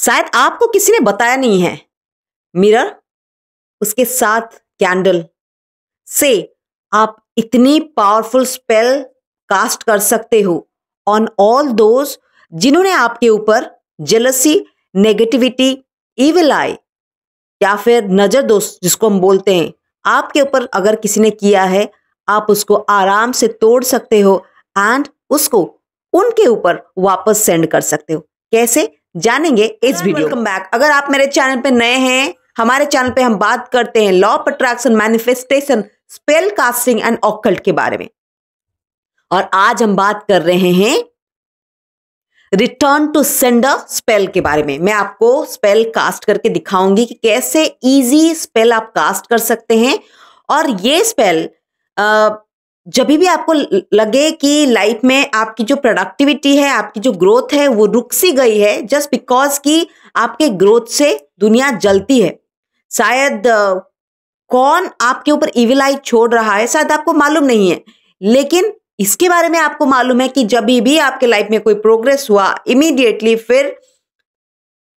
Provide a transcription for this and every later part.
शायद आपको किसी ने बताया नहीं है। मिरर, उसके साथ कैंडल से आप इतनी पावरफुल स्पेल कास्ट कर सकते हो ऑन ऑल दोज जिन्होंने आपके ऊपर जेलसी, नेगेटिविटी, इविल आई या फिर नजर दोष जिसको हम बोलते हैं, आपके ऊपर अगर किसी ने किया है, आप उसको आराम से तोड़ सकते हो एंड उसको उनके ऊपर वापस सेंड कर सकते हो। कैसे जानेंगे इस वीडियो। Welcome back. अगर आप मेरे चैनल पे नए हैं, हमारे चैनल पे हम बात करते हैं law of attraction, manifestation, spell casting and occult के बारे में। और आज हम बात कर रहे हैं रिटर्न टू सेंडर स्पेल के बारे में। मैं आपको स्पेल कास्ट करके दिखाऊंगी कि कैसे इजी स्पेल आप कास्ट कर सकते हैं। और ये स्पेल जब भी आपको लगे कि लाइफ में आपकी जो प्रोडक्टिविटी है, आपकी जो ग्रोथ है वो रुक सी गई है जस्ट बिकॉज कि आपके ग्रोथ से दुनिया जलती है। शायद कौन आपके ऊपर इविल आई छोड़ रहा है शायद आपको मालूम नहीं है, लेकिन इसके बारे में आपको मालूम है कि जब भी आपके लाइफ में कोई प्रोग्रेस हुआ, इमीडिएटली फिर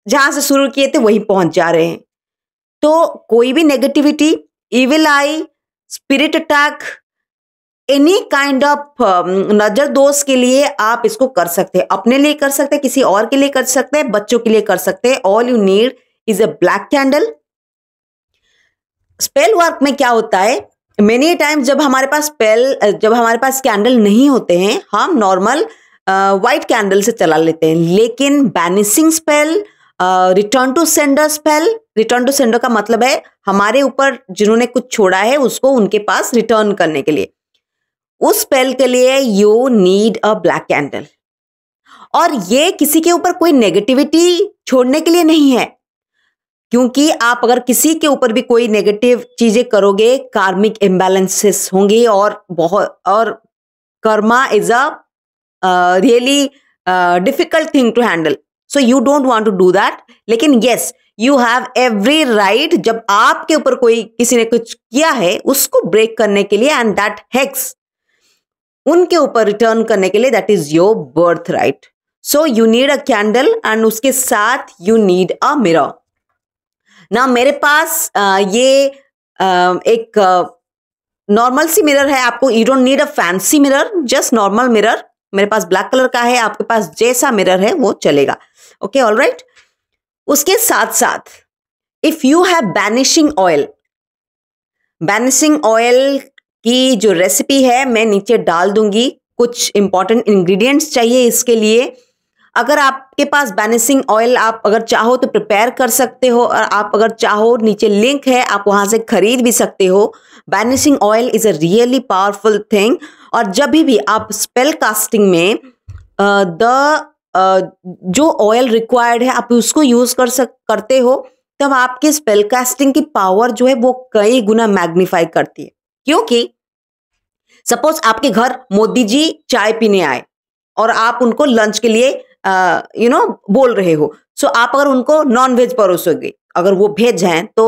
जहां से शुरू किए थे वहीं पहुंच जा रहे हैं। तो कोई भी negativity, evil I, spirit attack, any kind of नजर दोष के लिए आप इसको कर सकते हैं। अपने लिए कर सकते हैं, किसी और के लिए कर सकते हैं, बच्चों के लिए कर सकते हैं। All you need is a black candle. Spell work में क्या होता है, मेनी टाइम जब हमारे पास कैंडल नहीं होते हैं, हम नॉर्मल व्हाइट कैंडल से चला लेते हैं। लेकिन banishing spell, return to sender spell, return to sender का मतलब है हमारे ऊपर जिन्होंने कुछ छोड़ा है उसको उनके पास रिटर्न करने के लिए। उस स्पेल के लिए you need a black candle. और ये किसी के ऊपर कोई नेगेटिविटी छोड़ने के लिए नहीं है, क्योंकि आप अगर किसी के ऊपर भी कोई नेगेटिव चीजें करोगे, कार्मिक इम्बैलेंसेस होंगे और karma is a really difficult thing to handle, so you don't want to do that. लेकिन yes, you have every right जब आपके ऊपर कोई किसी ने कुछ किया है उसको ब्रेक करने के लिए एंड दैट हेक्स उनके ऊपर रिटर्न करने के लिए, that is your birth right. So you need a candle and उसके साथ यू नीड अ मिरर। ना मेरे पास ये एक नॉर्मल सी मिरर है। आपको you don't need a fancy mirror, just normal mirror. मेरे पास ब्लैक कलर का है, आपके पास जैसा मिरर है वो चलेगा। Okay, all right. उसके साथ साथ if you have banishing oil, banishing oil की जो रेसिपी है मैं नीचे डाल दूंगी। कुछ इंपॉर्टेंट इंग्रेडिएंट्स चाहिए इसके लिए। अगर आपके पास बैनिशिंग ऑयल आप अगर चाहो तो प्रिपेयर कर सकते हो, और आप अगर चाहो नीचे लिंक है आप वहां से खरीद भी सकते हो। Banishing oil is a really powerful thing. और जब भी आप स्पेल कास्टिंग में जो ऑयल रिक्वायर्ड है आप उसको यूज करते हो, तब आपके स्पेल कास्टिंग की पावर जो है वो कई गुना मैग्नीफाई करती है। क्योंकि सपोज आपके घर मोदी जी चाय पीने आए और आप उनको लंच के लिए बोल रहे हो, सो आप अगर उनको नॉनवेज परोसोगे, अगर वो वेज हैं तो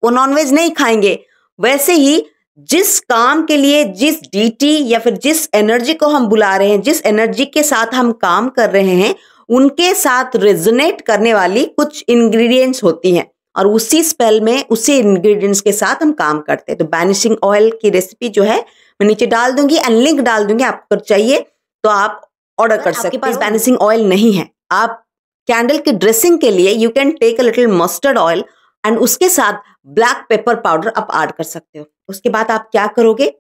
वो नॉनवेज नहीं खाएंगे। वैसे ही जिस काम के लिए, जिस डीटी या फिर जिस एनर्जी को हम बुला रहे हैं, जिस एनर्जी के साथ हम काम कर रहे हैं, उनके साथ रेजोनेट करने वाली कुछ इंग्रेडिएंट्स होती हैं और उसी स्पेल में उसी इंग्रेडिएंट्स के साथ हम काम करते हैं। तो बैनिशिंग ऑयल की रेसिपी जो है मैं नीचे डाल दूंगी एंड लिंक डाल दूंगी। आपको चाहिए तो आप ऑर्डर कर सकते हो। आपके पास बैनिशिंग ऑयल नहीं है, आप कैंडल के ड्रेसिंग के लिए you can take a little mustard oil and उसके साथ ब्लैक पेपर पाउडर आप ऐड कर सकते हो। उसके बाद आप क्या करोगे,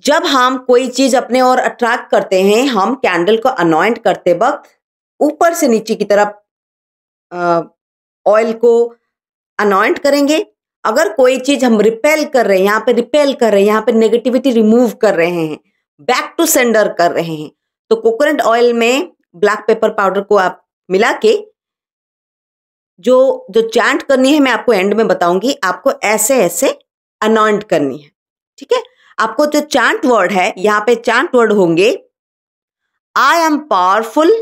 जब हम कोई चीज अपने और अट्रैक्ट करते हैं, हम कैंडल को अनॉइंट करते वक्त ऊपर से नीचे की तरफ ऑयल को अनॉइंट करेंगे। अगर कोई चीज हम रिपेल कर रहे हैं, यहाँ पे रिपेल कर रहे हैं, यहाँ पे नेगेटिविटी रिमूव कर रहे हैं, बैक टू सेंडर कर रहे हैं, तो कोकोनट ऑयल में ब्लैक पेपर पाउडर को आप मिला के जो चैंट करनी है मैं आपको एंड में बताऊंगी। आपको ऐसे ऐसे अनॉइंट करनी है, ठीक है। आपको जो चैंट वर्ड है, यहाँ पे चैंट वर्ड होंगे, I am powerful,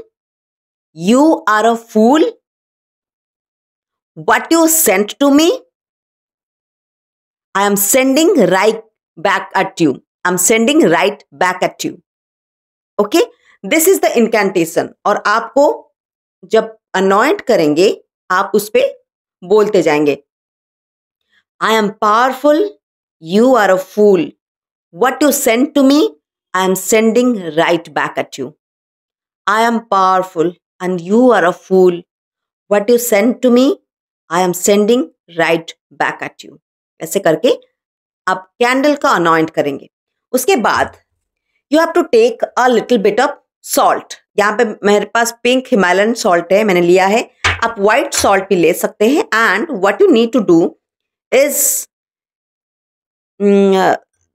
you are a fool, what you sent to me, I am sending right back at you. I'm sending right back at you. Okay? This is the incantation. और आपको जब anoint करेंगे आप उस पे बोलते जाएंगे, I am powerful, you are a fool, what you send to me I am sending right back at you. I am powerful and you are a fool, what you send to me I am sending right back at you. ऐसे करके आप candle का anoint करेंगे। उसके बाद you have to take a little bit of salt. यहाँ पे मेरे पास पिंक हिमालयन सॉल्ट है, मैंने लिया है। आप व्हाइट सॉल्ट भी ले सकते हैं। And what you need to do is,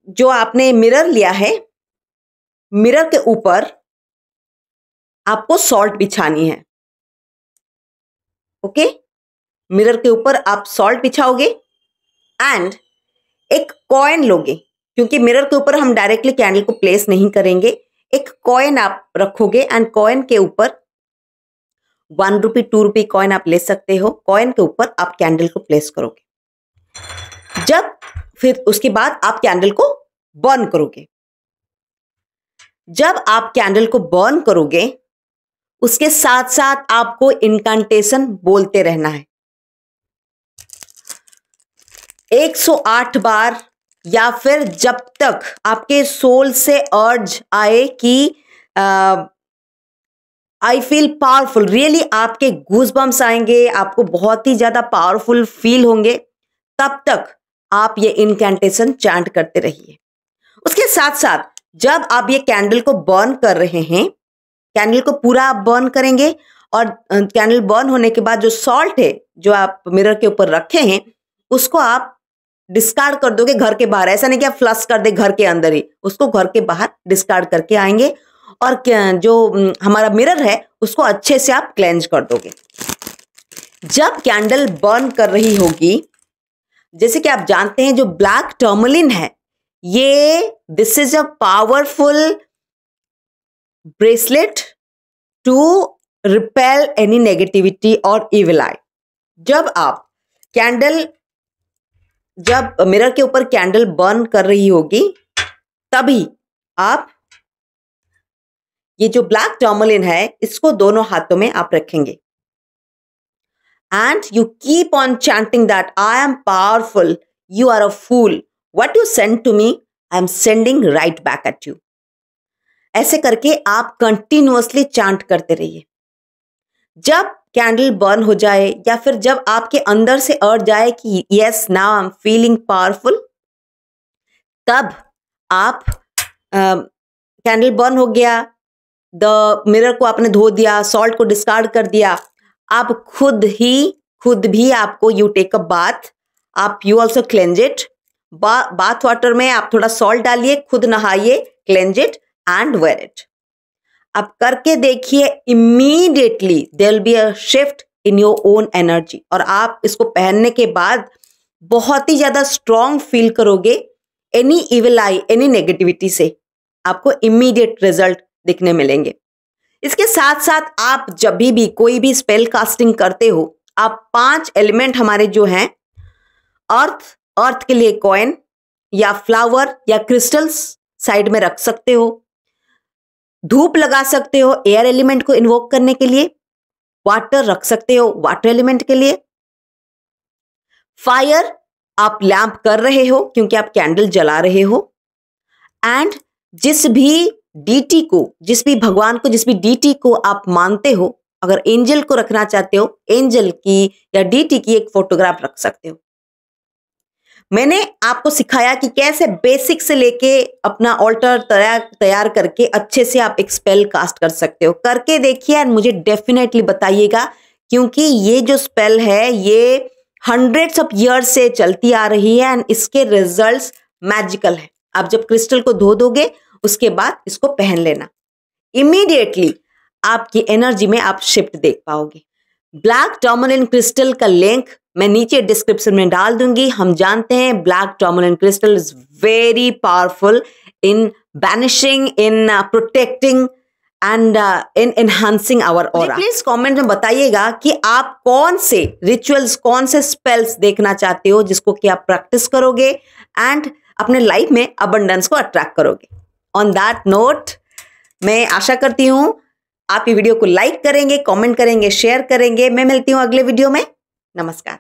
जो आपने मिरर लिया है, मिरर के ऊपर आपको सॉल्ट बिछानी है। ओके, मिरर के ऊपर आप सॉल्ट बिछाओगे एंड एक कॉइन लोगे, क्योंकि मिरर के ऊपर हम डायरेक्टली कैंडल को प्लेस नहीं करेंगे। एक कॉइन आप रखोगे एंड कॉइन के ऊपर 1 रुपी 2 रुपी कॉइन आप ले सकते हो। कॉइन के ऊपर आप कैंडल को प्लेस करोगे। जब फिर उसके बाद आप कैंडल को बर्न करोगे। जब आप कैंडल को बर्न करोगे उसके साथ साथ आपको इनकांटेशन बोलते रहना है 108 बार, या फिर जब तक आपके सोल से अर्ज आए कि आई फील पावरफुल, रियली आपके गूज़बम्स आएंगे, आपको बहुत ही ज्यादा पावरफुल फील होंगे, तब तक आप ये इनकैंटेशन चैंट करते रहिए। उसके साथ साथ जब आप ये कैंडल को बर्न कर रहे हैं, कैंडल को पूरा आप बर्न करेंगे और कैंडल बर्न होने के बाद जो सॉल्ट है जो आप मिरर के ऊपर रखे हैं उसको आप डिस्कार्ड कर दोगे घर के बाहर। ऐसा नहीं कि आप फ्लश कर दे घर के अंदर ही, उसको घर के बाहर डिस्कार्ड करके आएंगे और जो हमारा मिरर है उसको अच्छे से आप क्लेंज कर दोगे। जब कैंडल बर्न कर रही होगी, जैसे कि आप जानते हैं जो ब्लैक टर्मलिन है, ये this is a powerful bracelet to repel any negativity और इविल आई। जब मिरर के ऊपर कैंडल बर्न कर रही होगी तभी आप ये जो ब्लैक टर्मलिन है इसको दोनों हाथों में आप रखेंगे and you keep on chanting that I am powerful, you are a fool, what you send to me I am sending right back at you. ऐसे करके आप कंटिन्यूअसली चैंट करते रहिए। जब कैंडल बर्न हो जाए या फिर जब आपके अंदर से अर्ज जाए कि yes now I am feeling powerful, तब आप कैंडल बर्न हो गया, द मिरर को आपने धो दिया, सॉल्ट को डिस्कार्ड कर दिया, आप खुद भी आपको यू टेक अ बाथ, आप you also cleanse it. Bath water में आप थोड़ा सॉल्ट डालिए, खुद नहाइए, cleanse it and wear it. आप करके देखिए, immediately there will be a shift in your own energy और आप इसको पहनने के बाद बहुत ही ज्यादा स्ट्रॉन्ग फील करोगे। Any evil eye, any negativity से आपको इमीडिएट रिजल्ट दिखने मिलेंगे। इसके साथ साथ आप जब भी कोई भी स्पेल कास्टिंग करते हो, आप 5 एलिमेंट हमारे जो हैं, अर्थ के लिए कॉइन या फ्लावर या क्रिस्टल्स साइड में रख सकते हो, धूप लगा सकते हो एयर एलिमेंट को इन्वोक करने के लिए, वाटर रख सकते हो वाटर एलिमेंट के लिए, फायर आप लैंप कर रहे हो क्योंकि आप कैंडल जला रहे हो, एंड जिस भी भगवान को, जिस भी डीटी को आप मानते हो, अगर एंजल को रखना चाहते हो, एंजल की या डीटी की एक फोटोग्राफ रख सकते हो। मैंने आपको सिखाया कि कैसे बेसिक से लेके अपना ऑल्टर तैयार करके अच्छे से आप एक स्पेल कास्ट कर सकते हो। करके देखिए एंड मुझे डेफिनेटली बताइएगा, क्योंकि ये जो स्पेल है ये हंड्रेड्स ऑफ ईयर्स से चलती आ रही है एंड इसके रिजल्ट्स मैजिकल है। आप जब क्रिस्टल को धो दोगे उसके बाद इसको पहन लेना, इमीडिएटली आपकी एनर्जी में आप शिफ्ट देख पाओगे। ब्लैक टर्मलिन क्रिस्टल का लिंक मैं नीचे डिस्क्रिप्शन में डाल दूंगी। हम जानते हैं black tourmaline crystal is very powerful in banishing, in protecting and in enhancing our aura. Please comment में बताइएगा कि आप कौन से रिचुअल्स, कौन से स्पेल्स देखना चाहते हो जिसको कि आप प्रैक्टिस करोगे एंड अपने लाइफ में अबंडेंस को अट्रैक्ट करोगे। ऑन दैट नोट मैं आशा करती हूँ आप ये वीडियो को लाइक करेंगे, कमेंट करेंगे, शेयर करेंगे। मैं मिलती हूँ अगले वीडियो में। नमस्कार।